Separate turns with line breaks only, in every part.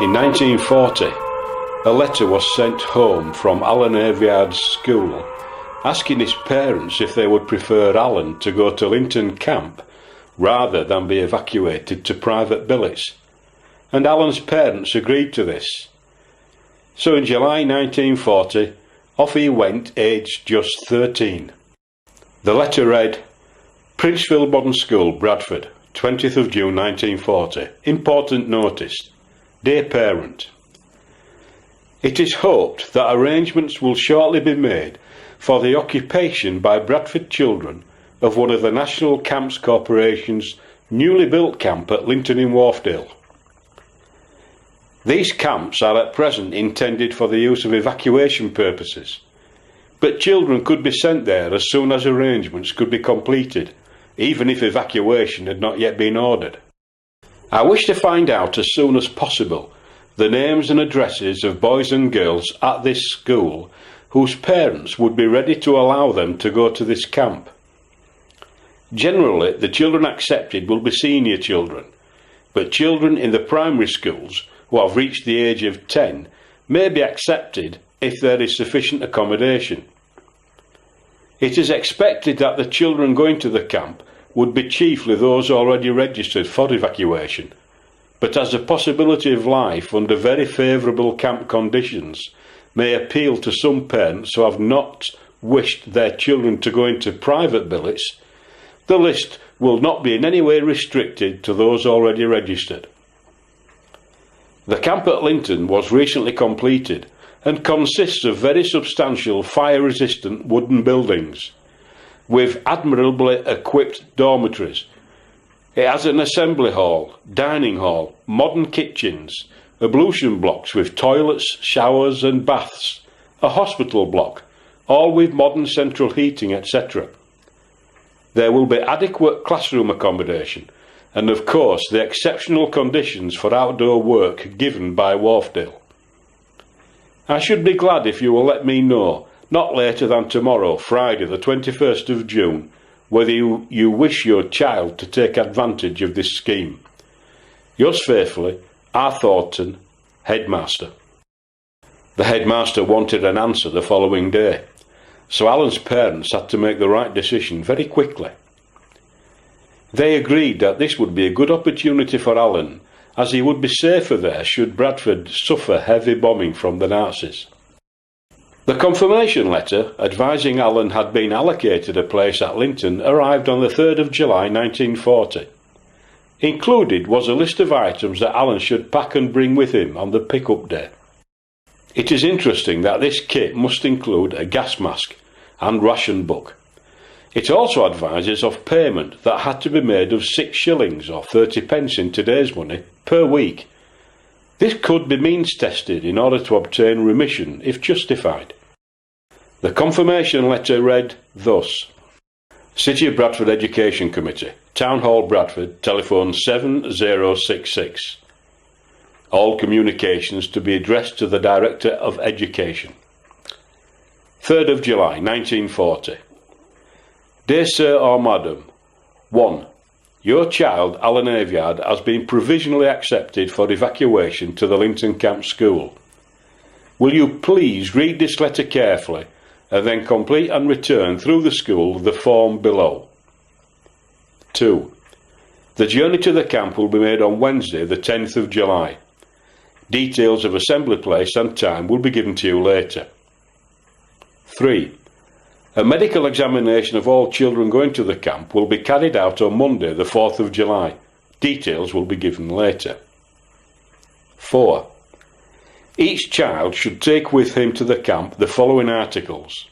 In 1940, a letter was sent home from Alan Aveyard's school asking his parents if they would prefer Alan to go to Linton Camp rather than be evacuated to private billets, and Alan's parents agreed to this. So in July 1940, off he went, aged just 13. The letter read, Princeville Modern School, Bradford, 20th of June 1940. Important notice. Dear parent, it is hoped that arrangements will shortly be made for the occupation by Bradford children of one of the National Camps Corporation's newly built camp at Linton in Wharfdale. These camps are at present intended for the use of evacuation purposes, but children could be sent there as soon as arrangements could be completed, even if evacuation had not yet been ordered. I wish to find out as soon as possible the names and addresses of boys and girls at this school whose parents would be ready to allow them to go to this camp. Generally, the children accepted will be senior children, but children in the primary schools who have reached the age of 10 may be accepted if there is sufficient accommodation. It is expected that the children going to the camp would be chiefly those already registered for evacuation, but as the possibility of life under very favourable camp conditions may appeal to some parents who have not wished their children to go into private billets, the list will not be in any way restricted to those already registered. The camp at Linton was recently completed and consists of very substantial fire-resistant wooden buildings with admirably equipped dormitories. It has an assembly hall, dining hall, modern kitchens, ablution blocks with toilets, showers and baths, a hospital block, all with modern central heating, etc. There will be adequate classroom accommodation and of course the exceptional conditions for outdoor work given by Wharfdale. I should be glad if you will let me know, not later than tomorrow, Friday the 21st of June, whether you wish your child to take advantage of this scheme. Yours faithfully, R. Thornton, Headmaster. The headmaster wanted an answer the following day, so Alan's parents had to make the right decision very quickly. They agreed that this would be a good opportunity for Alan, as he would be safer there should Bradford suffer heavy bombing from the Nazis. The confirmation letter advising Alan had been allocated a place at Linton arrived on the 3rd of July 1940. Included was a list of items that Alan should pack and bring with him on the pick-up day. It is interesting that this kit must include a gas mask and ration book. It also advises of payment that had to be made of 6 shillings or 30 pence in today's money per week. This could be means tested in order to obtain remission if justified. The confirmation letter read thus: City of Bradford Education Committee, Town Hall Bradford, telephone 7066. All communications to be addressed to the Director of Education. 3rd of July 1940. Dear Sir or Madam, 1. Your child, Alan Aveyard, has been provisionally accepted for evacuation to the Linton Camp School. Will you please read this letter carefully and then complete and return through the school the form below. 2. The journey to the camp will be made on Wednesday the 10th of July. Details of assembly place and time will be given to you later. 3. A medical examination of all children going to the camp will be carried out on Monday the 4th of July. Details will be given later. 4. Each child should take with him to the camp the following articles: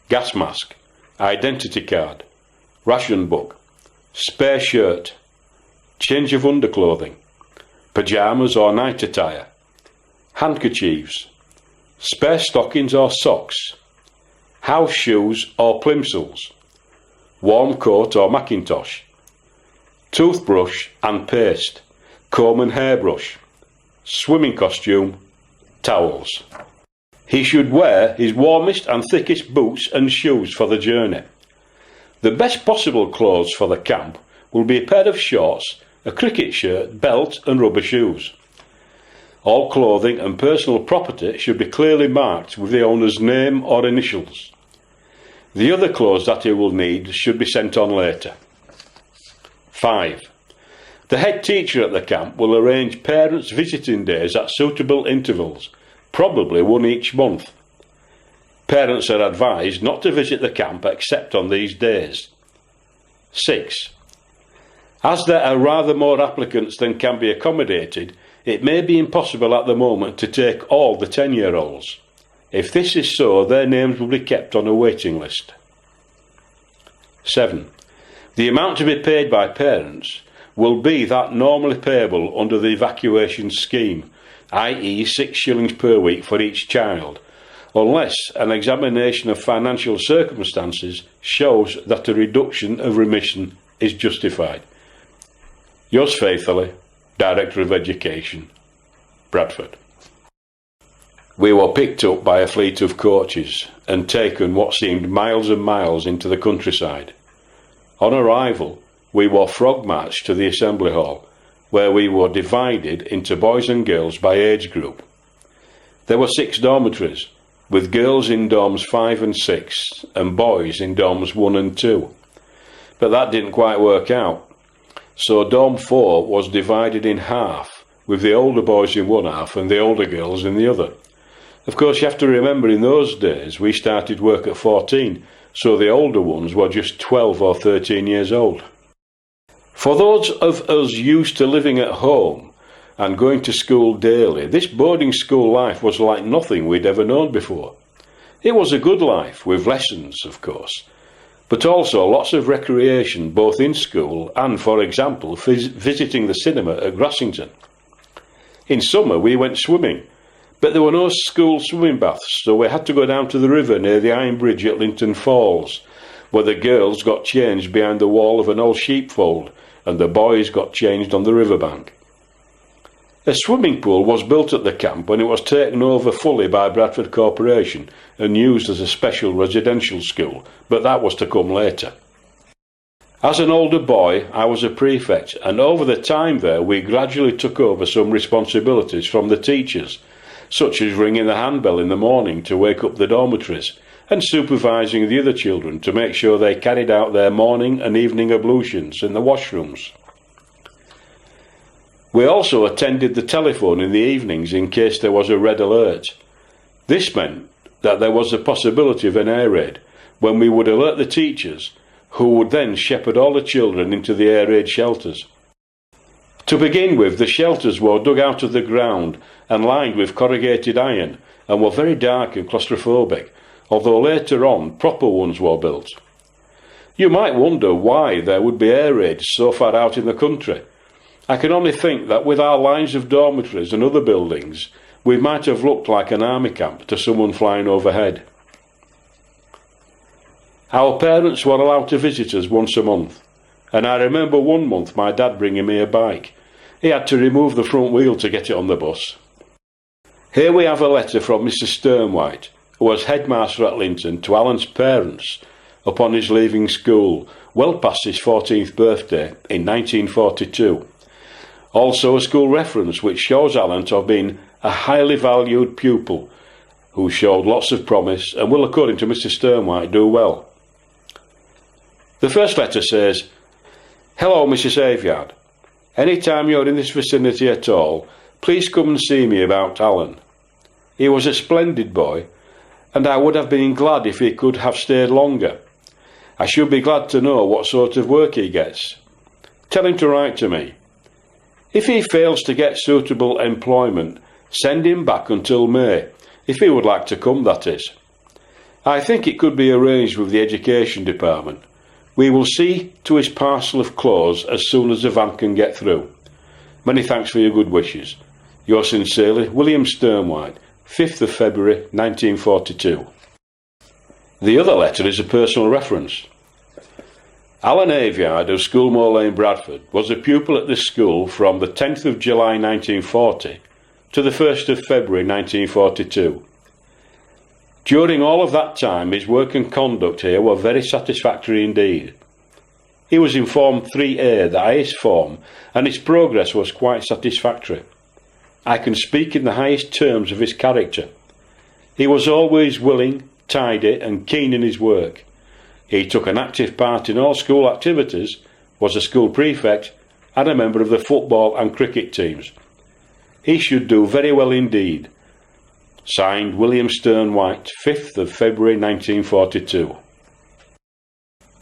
gas mask, identity card, ration book, spare shirt, change of underclothing, pyjamas or night attire, handkerchiefs, spare stockings or socks, house shoes or plimsolls, warm coat or mackintosh, toothbrush and paste, comb and hairbrush, swimming costume, towels. He should wear his warmest and thickest boots and shoes for the journey. The best possible clothes for the camp will be a pair of shorts, a cricket shirt, belt and rubber shoes. All clothing and personal property should be clearly marked with the owner's name or initials. The other clothes that he will need should be sent on later. 5. The head teacher at the camp will arrange parents' visiting days at suitable intervals, probably one each month. Parents are advised not to visit the camp except on these days. 6. As there are rather more applicants than can be accommodated, it may be impossible at the moment to take all the 10-year-olds. If this is so, their names will be kept on a waiting list. 7. The amount to be paid by parents will be that normally payable under the evacuation scheme, i.e. 6 shillings per week for each child, unless an examination of financial circumstances shows that a reduction of remission is justified. Yours faithfully, Director of Education, Bradford. We were picked up by a fleet of coaches and taken what seemed miles and miles into the countryside. On arrival, we were frog marched to the assembly hall, where we were divided into boys and girls by age group. There were 6 dormitories, with girls in dorms 5 and 6 and boys in dorms 1 and 2. But that didn't quite work out, so dorm 4 was divided in half, with the older boys in one half and the older girls in the other. Of course, you have to remember in those days we started work at 14, so the older ones were just 12 or 13 years old. For those of us used to living at home and going to school daily, this boarding school life was like nothing we'd ever known before. It was a good life, with lessons, of course, but also lots of recreation both in school and, for example, visiting the cinema at Grassington. In summer we went swimming, but there were no school swimming baths, so we had to go down to the river near the Iron Bridge at Linton Falls, where the girls got changed behind the wall of an old sheepfold and the boys got changed on the riverbank. A swimming pool was built at the camp when it was taken over fully by Bradford Corporation and used as a special residential school, but that was to come later. As an older boy, I was a prefect, and over the time there we gradually took over some responsibilities from the teachers, such as ringing the handbell in the morning to wake up the dormitories, and supervising the other children to make sure they carried out their morning and evening ablutions in the washrooms. We also attended the telephone in the evenings in case there was a red alert. This meant that there was a possibility of an air raid, when we would alert the teachers, who would then shepherd all the children into the air raid shelters. To begin with, the shelters were dug out of the ground and lined with corrugated iron, and were very dark and claustrophobic, although later on proper ones were built. You might wonder why there would be air raids so far out in the country. I can only think that with our lines of dormitories and other buildings, we might have looked like an army camp to someone flying overhead. Our parents were allowed to visit us once a month, and I remember one month my dad bringing me a bike. He had to remove the front wheel to get it on the bus. Here we have a letter from Mr. Sternwhite, who was headmaster at Linton, to Alan's parents upon his leaving school, well past his 14th birthday in 1942. Also a school reference which shows Alan to have been a highly valued pupil who showed lots of promise and will, according to Mr. Sternwhite, do well. The first letter says, "Hello, Mrs. Aveyard. Any time you're in this vicinity at all, please come and see me about Alan. He was a splendid boy, and I would have been glad if he could have stayed longer. I should be glad to know what sort of work he gets. Tell him to write to me. If he fails to get suitable employment, send him back until May, if he would like to come, that is. I think it could be arranged with the Education Department. We will see to his parcel of clothes as soon as the van can get through. Many thanks for your good wishes. Yours sincerely, William Sternwhite, 5th of February 1942. The other letter is a personal reference. Alan Aveyard of Schoolmoor Lane, Bradford, was a pupil at this school from the 10th of July 1940 to the 1st of February 1942. During all of that time, his work and conduct here were very satisfactory indeed. He was in Form 3A, the highest form, and his progress was quite satisfactory. I can speak in the highest terms of his character. He was always willing, tidy and keen in his work. He took an active part in all school activities, was a school prefect and a member of the football and cricket teams. He should do very well indeed. Signed, William Stern White, 5th of February 1942.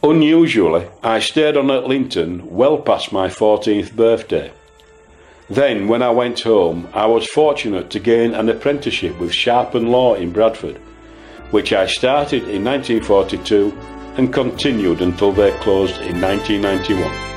Unusually, I stayed on at Linton well past my 14th birthday. Then, when I went home, I was fortunate to gain an apprenticeship with Sharpen Law in Bradford, which I started in 1942 and continued until they closed in 1991.